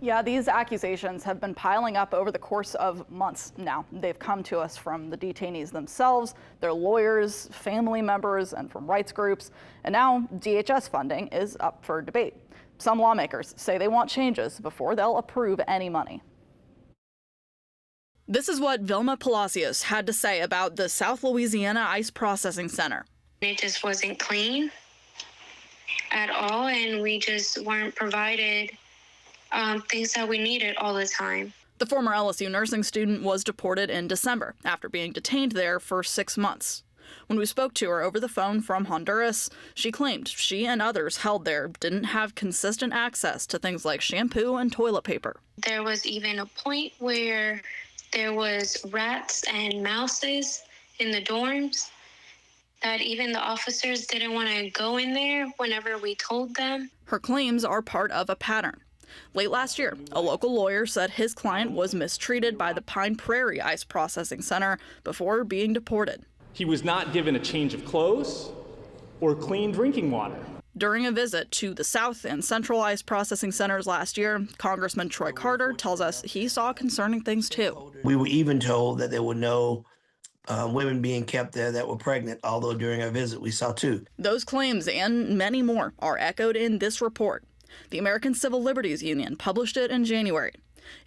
Yeah, these accusations have been piling up over the course of months now. They've come to us from the detainees themselves, their lawyers, family members, and from rights groups. And now DHS funding is up for debate. Some lawmakers say they want changes before they'll approve any money. This is what Vilma Palacios had to say about the South Louisiana ICE Processing Center. It just wasn't clean at all, and we just weren't provided things that we needed all the time. The former LSU nursing student was deported in December after being detained there for 6 months. When we spoke to her over the phone from Honduras, she claimed she and others held there didn't have consistent access to things like shampoo and toilet paper. There was even a point where there was rats and mouses in the dorms that even the officers didn't want to go in there whenever we told them. Her claims are part of a pattern. Late last year, a local lawyer said his client was mistreated by the Pine Prairie ICE Processing Center before being deported. He was not given a change of clothes or clean drinking water. During a visit to the South and Central ICE Processing Centers last year, Congressman Troy Carter tells us he saw concerning things too. We were even told that there were no women being kept there that were pregnant, although during our visit we saw 2. Those claims and many more are echoed in this report. The American Civil Liberties Union published it in January.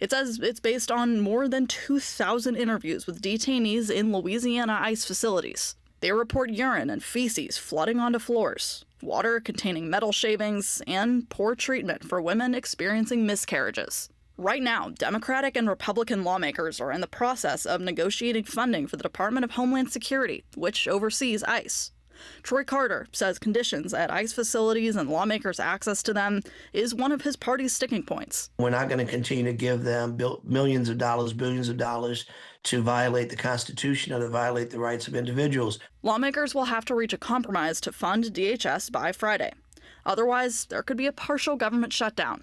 It says it's based on more than 2,000 interviews with detainees in Louisiana ICE facilities. They report urine and feces flooding onto floors, water containing metal shavings, and poor treatment for women experiencing miscarriages. Right now, Democratic and Republican lawmakers are in the process of negotiating funding for the Department of Homeland Security, which oversees ICE. Troy Carter says conditions at ICE facilities and lawmakers' access to them is one of his party's sticking points. We're not going to continue to give them millions of dollars, billions of dollars to violate the Constitution or to violate the rights of individuals. Lawmakers will have to reach a compromise to fund DHS by Friday. Otherwise, there could be a partial government shutdown.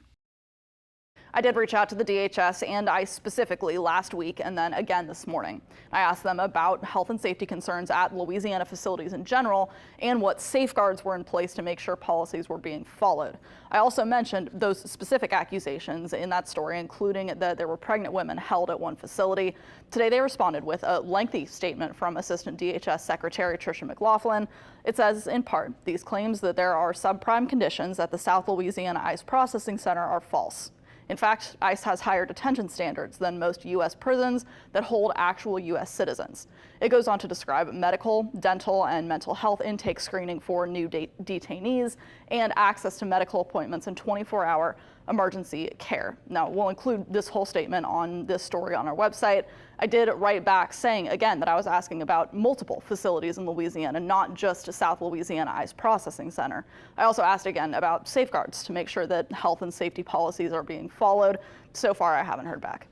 I did reach out to the DHS and ICE specifically last week and then again this morning. I asked them about health and safety concerns at Louisiana facilities in general and what safeguards were in place to make sure policies were being followed. I also mentioned those specific accusations in that story, including that there were pregnant women held at one facility. Today they responded with a lengthy statement from Assistant DHS Secretary Tricia McLaughlin. It says, in part, these claims that there are subprime conditions at the South Louisiana ICE Processing Center are false. In fact, ICE has higher detention standards than most U.S. prisons that hold actual U.S. citizens. It goes on to describe medical, dental, and mental health intake screening for new detainees and access to medical appointments and 24-hour emergency care. Now, we'll include this whole statement on this story on our website. I did write back saying, again, that I was asking about multiple facilities in Louisiana, not just South Louisiana ICE Processing Center. I also asked again about safeguards to make sure that health and safety policies are being followed. So far, I haven't heard back.